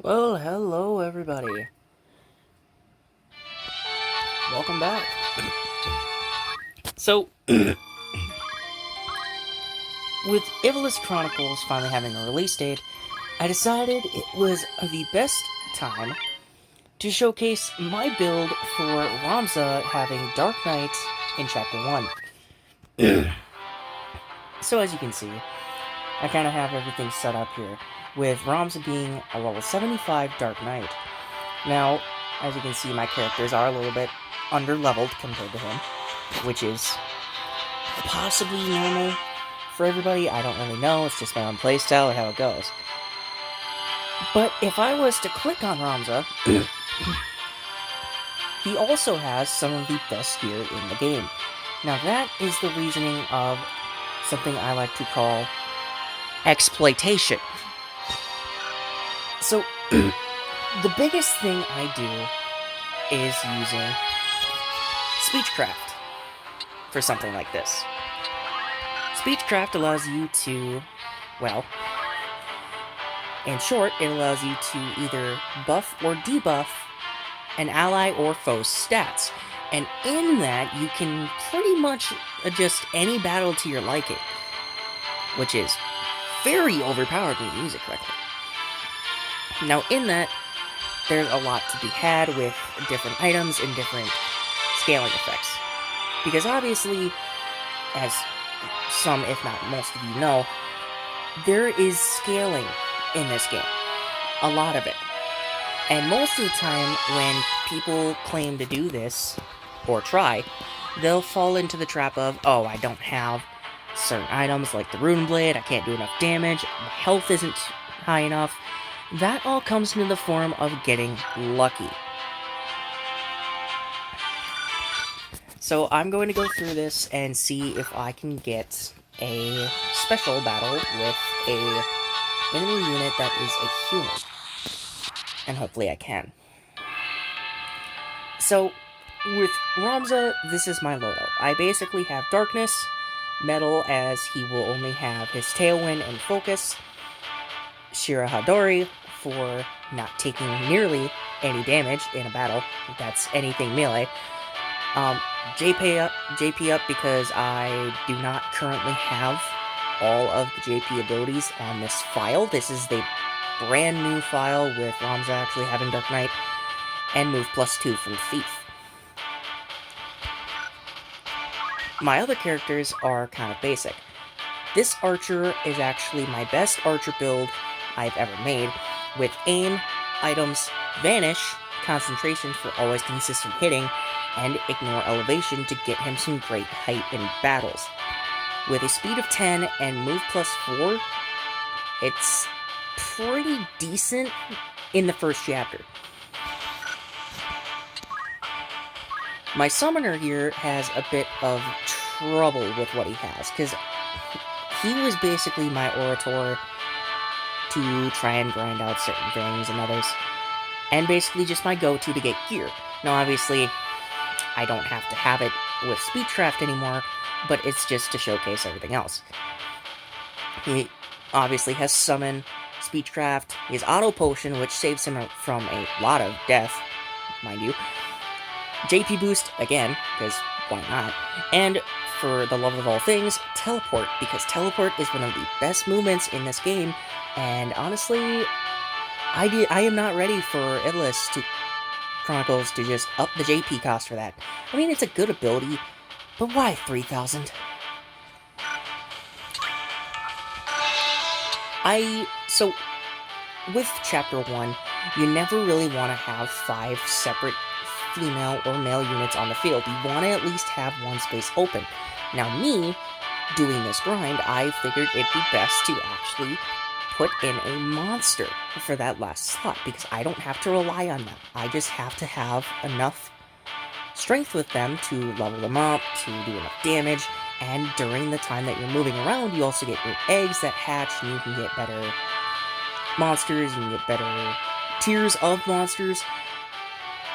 Well, hello everybody. Welcome back. So, with Ivalice Chronicles finally having a release date, I decided it was the best time to showcase my build for Ramza having Dark Knight in Chapter 1. So as you can see, I kind of have everything set up here, with Ramza being a level 75 Dark Knight. Now, as you can see, my characters are a little bit under-leveled compared to him, which is possibly normal for everybody. I don't really know. It's just my own playstyle or how it goes. But if I was to click on Ramza, he also has some of the best gear in the game. Now that is the reasoning of something I like to call exploitation. So, the biggest thing I do is using Speechcraft for something like this. Speechcraft allows you to, well, in short, it allows you to either buff or debuff an ally or foe's stats. And in that, you can pretty much adjust any battle to your liking, which is very overpowered when you use it correctly. Now, in that, there's a lot to be had with different items and different scaling effects. Because obviously, as some, if not most of you know, there is scaling in this game. A lot of it. And most of the time, when people claim to do this, or try, they'll fall into the trap of, oh, I don't have certain items like the Rune Blade, I can't do enough damage, my health isn't high enough. That all comes into the form of getting lucky. So I'm going to go through this and see if I can get a special battle with a enemy unit that is a human. And hopefully I can. So, with Ramza, this is my loadout. I basically have Darkness, Metal, as he will only have his Tailwind and Focus, Shirahadori for not taking nearly any damage in a battle, that's anything melee, JP up because I do not currently have all of the JP abilities on this file. This is the brand new file with Ramza actually having Dark Knight, and move +2 from Thief. My other characters are kind of basic. This archer is actually my best archer build I've ever made, with aim, items, vanish, concentration for always consistent hitting, and ignore elevation to get him some great height in battles. With a speed of 10 and move +4, it's pretty decent in the first chapter. My summoner here has a bit of trouble with what he has, because he was basically my orator to try and grind out certain things and others, and basically just my go-to to get gear. Now obviously, I don't have to have it with Speechcraft anymore, but it's just to showcase everything else. He obviously has Summon, Speechcraft, his Auto Potion, which saves him from a lot of death, mind you, JP Boost, again, because why not, and for the love of all things, Teleport, because Teleport is one of the best movements in this game, and honestly, I am not ready for Ivalice Chronicles to just up the JP cost for that. I mean, it's a good ability, but why 3,000? So, with Chapter 1, you never really want to have 5 separate female or male units on the field. You want to at least have one space open. Now me, doing this grind, I figured it'd be best to actually put in a monster for that last slot, because I don't have to rely on them. I just have to have enough strength with them to level them up, to do enough damage, and during the time that you're moving around, you also get your eggs that hatch, and you can get better monsters, you can get better tiers of monsters,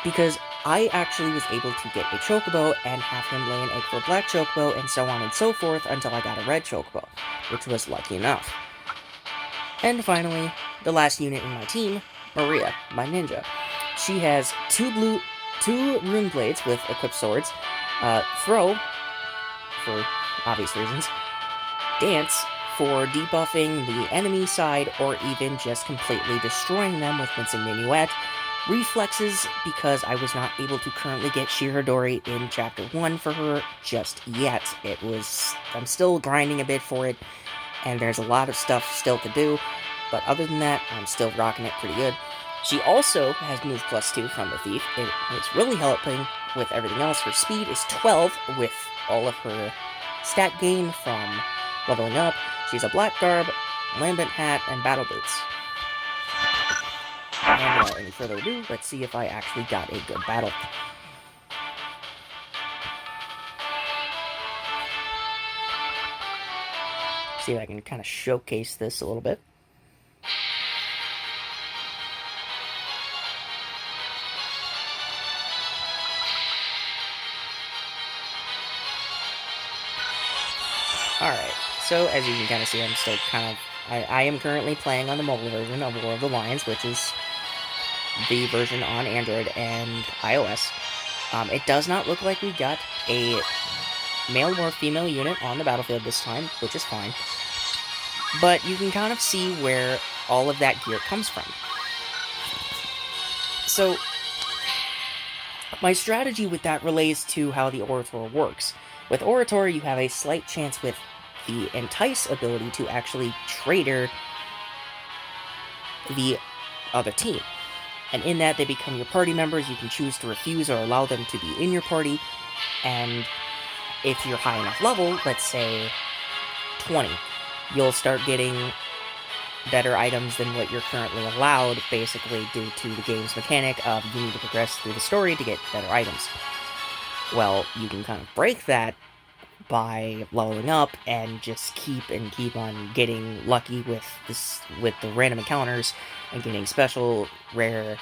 because I actually was able to get a Chocobo and have him lay an egg for a black Chocobo, and so on and so forth until I got a red Chocobo, which was lucky enough. And finally, the last unit in my team, Maria, my ninja. She has two rune blades with equipped swords, throw, for obvious reasons, dance, for debuffing the enemy side or even just completely destroying them with Mincing Minuet, reflexes, because I was not able to currently get Shirodori in Chapter 1 for her just yet. I'm still grinding a bit for it, and there's a lot of stuff still to do, but other than that, I'm still rocking it pretty good. She also has move +2 from the Thief. It's really helping with everything else. Her speed is 12 with all of her stat gain from leveling up. She's a black garb, lambent hat, and battle boots. And without any further ado, let's see if I actually got a good battle. See if I can kind of showcase this a little bit. Alright, so as you can kind of see, I'm still I am currently playing on the mobile version of War of the Lions, which is the version on Android and iOS. It does not look like we got a male or female unit on the battlefield this time, which is fine. But you can kind of see where all of that gear comes from. So, my strategy with that relates to how the Orator works. With Orator, you have a slight chance with the Entice ability to actually traitor the other team. And in that, they become your party members. You can choose to refuse or allow them to be in your party. And if you're high enough level, let's say 20, you'll start getting better items than what you're currently allowed, basically due to the game's mechanic of you need to progress through the story to get better items. Well, you can kind of break that by leveling up and just keep on getting lucky with the random encounters and getting special, rare,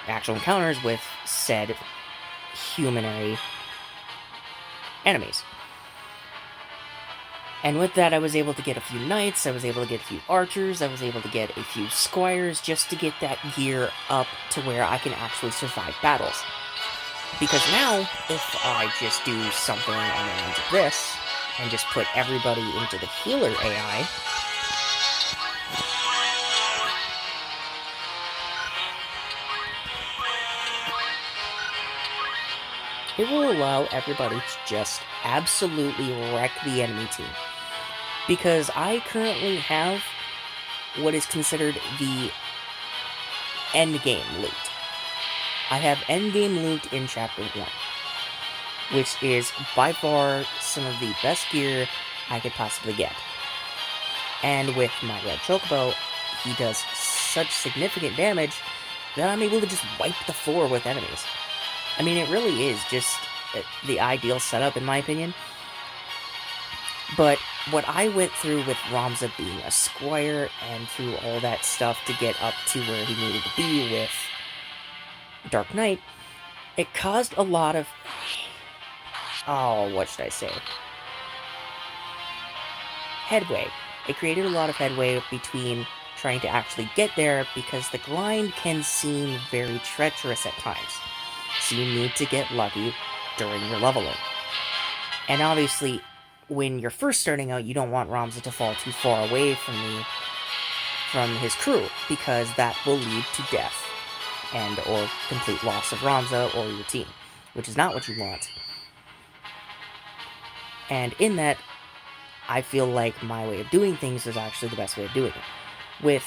actual encounters with said humanary enemies. And with that, I was able to get a few knights, I was able to get a few archers, I was able to get a few squires just to get that gear up to where I can actually survive battles. Because now, if I just do something on the lines of this, and just put everybody into the healer AI, it will allow everybody to just absolutely wreck the enemy team. Because I currently have what is considered the endgame loot. I have endgame loot in Chapter 1, which is by far some of the best gear I could possibly get. And with my red chocobo, he does such significant damage that I'm able to just wipe the floor with enemies. I mean, it really is just the ideal setup, in my opinion. But what I went through with Ramza being a squire and through all that stuff to get up to where he needed to be with Dark Knight, it caused a lot of... what should I say? Headway. It created a lot of headway between trying to actually get there, because the grind can seem very treacherous at times. So you need to get lucky during your leveling. And obviously, when you're first starting out, you don't want Ramza to fall too far away from his crew, because that will lead to death and or complete loss of Ramza or your team, which is not what you want. And in that, I feel like my way of doing things is actually the best way of doing it. With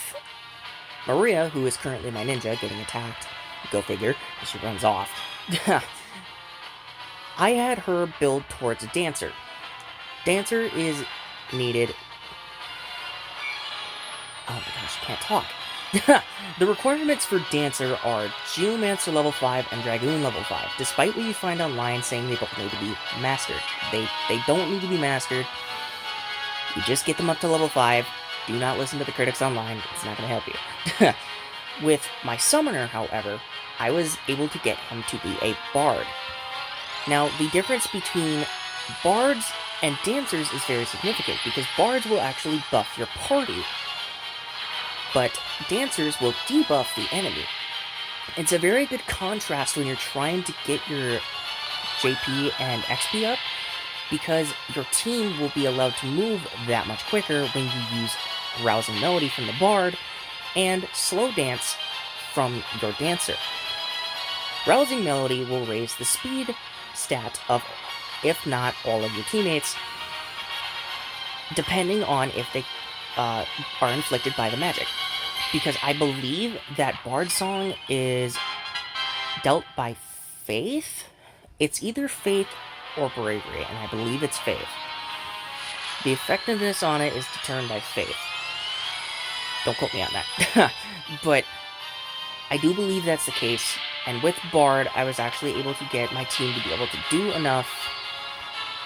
Maria, who is currently my ninja, getting attacked, go figure, she runs off. I had her build towards a dancer. Dancer is needed... Oh my gosh, I can't talk. The requirements for Dancer are Geomancer level 5 and Dragoon level 5, despite what you find online saying they both need to be mastered. They don't need to be mastered. You just get them up to level 5. Do not listen to the critics online. It's not going to help you. With my Summoner, however, I was able to get him to be a Bard. Now, the difference between Bards and Dancers is very significant, because Bards will actually buff your party. but dancers will debuff the enemy. It's a very good contrast when you're trying to get your JP and XP up, because your team will be allowed to move that much quicker when you use Rousing Melody from the Bard and Slow Dance from your Dancer. Rousing Melody will raise the speed stat of, if not all of your teammates, depending on if they are inflicted by the magic. Because I believe that Bard Song is dealt by Faith. It's either Faith or Bravery, and I believe it's Faith. The effectiveness on it is determined by Faith. Don't quote me on that. But I do believe that's the case, and with Bard, I was actually able to get my team to be able to do enough.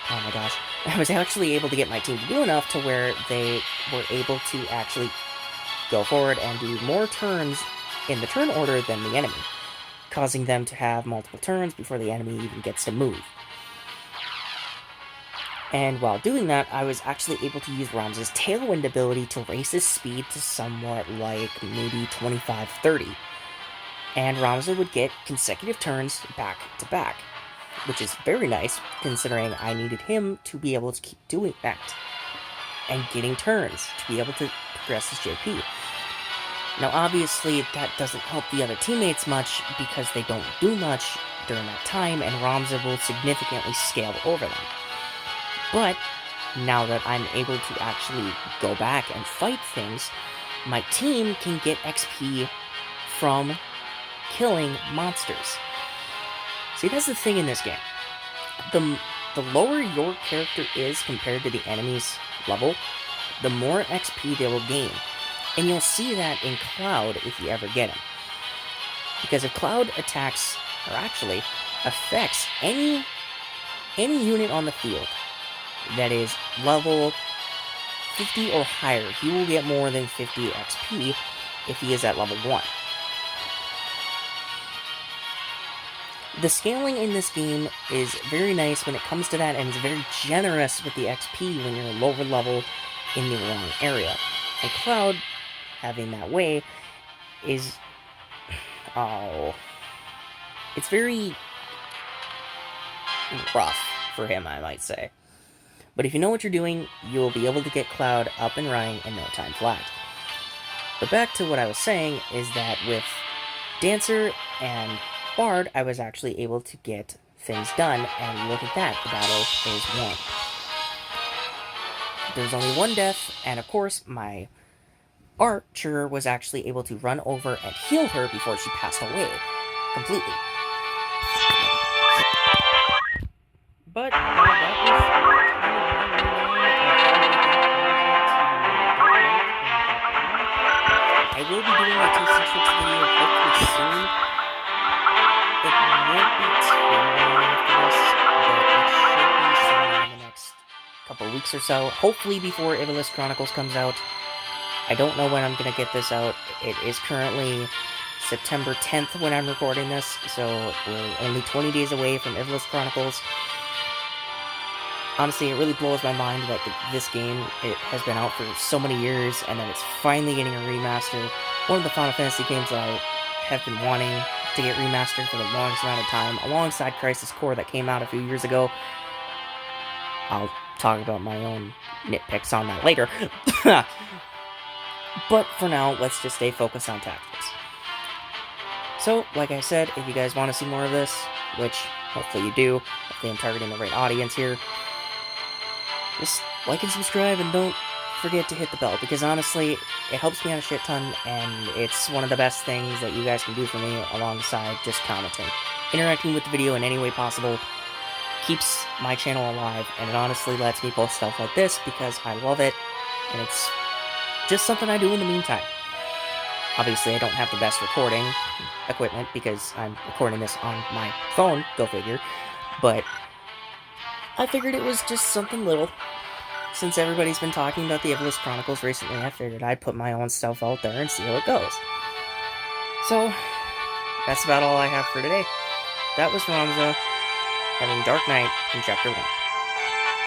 Oh my gosh. I was actually able to get my team to do enough to where they were able to actually go forward and do more turns in the turn order than the enemy, causing them to have multiple turns before the enemy even gets to move. And while doing that, I was actually able to use Ramza's Tailwind ability to raise his speed to somewhat like maybe 25-30. And Ramza would get consecutive turns back to back, which is very nice considering I needed him to be able to keep doing that and getting turns to be able to progress his JP. Now obviously that doesn't help the other teammates much because they don't do much during that time, and Ramza will significantly scale over them. But now that I'm able to actually go back and fight things, my team can get XP from killing monsters. See, that's the thing in this game. The lower your character is compared to the enemy's level, the more XP they will gain. And you'll see that in Cloud if you ever get him. Because if Cloud attacks, or actually affects any unit on the field that is level 50 or higher, he will get more than 50 XP if he is at level 1. The scaling in this game is very nice when it comes to that, and it's very generous with the XP when you're lower level in the wrong area. And Cloud, having that way, is... it's very rough for him, I might say. But if you know what you're doing, you'll be able to get Cloud up and running in no time flat. But back to what I was saying is that with Dancer and Bard, I was actually able to get things done, and look at that, the battle is won. There's only one death, and of course, my archer was actually able to run over and heal her before she passed away completely. But that was I will be doing a tips and tricks video hopefully soon. It won't be too long after this, but it should be sometime in the next couple weeks or so. Hopefully before Ivalice Chronicles comes out. I don't know when I'm going to get this out. It is currently September 10th when I'm recording this, so we're only 20 days away from Ivalice Chronicles. Honestly, it really blows my mind that this game, it has been out for so many years, and that it's finally getting a remaster. One of the Final Fantasy games that I have been wanting to get remastered for the longest amount of time, alongside Crisis Core that came out a few years ago. I'll talk about my own nitpicks on that later. But for now, let's just stay focused on tactics. So, like I said, if you guys want to see more of this, which hopefully you do, hopefully I'm targeting the right audience here, just like and subscribe, and don't forget to hit the bell, because honestly, it helps me out a shit ton, and it's one of the best things that you guys can do for me alongside just commenting. Interacting with the video in any way possible keeps my channel alive, and it honestly lets me post stuff like this because I love it, and it's just something I do in the meantime. Obviously, I don't have the best recording equipment because I'm recording this on my phone, go figure, but I figured it was just something little. Since everybody's been talking about the Ivalice Chronicles recently, I figured I'd put my own stuff out there and see how it goes. So, that's about all I have for today. That was Ramza having Dark Knight in Chapter 1.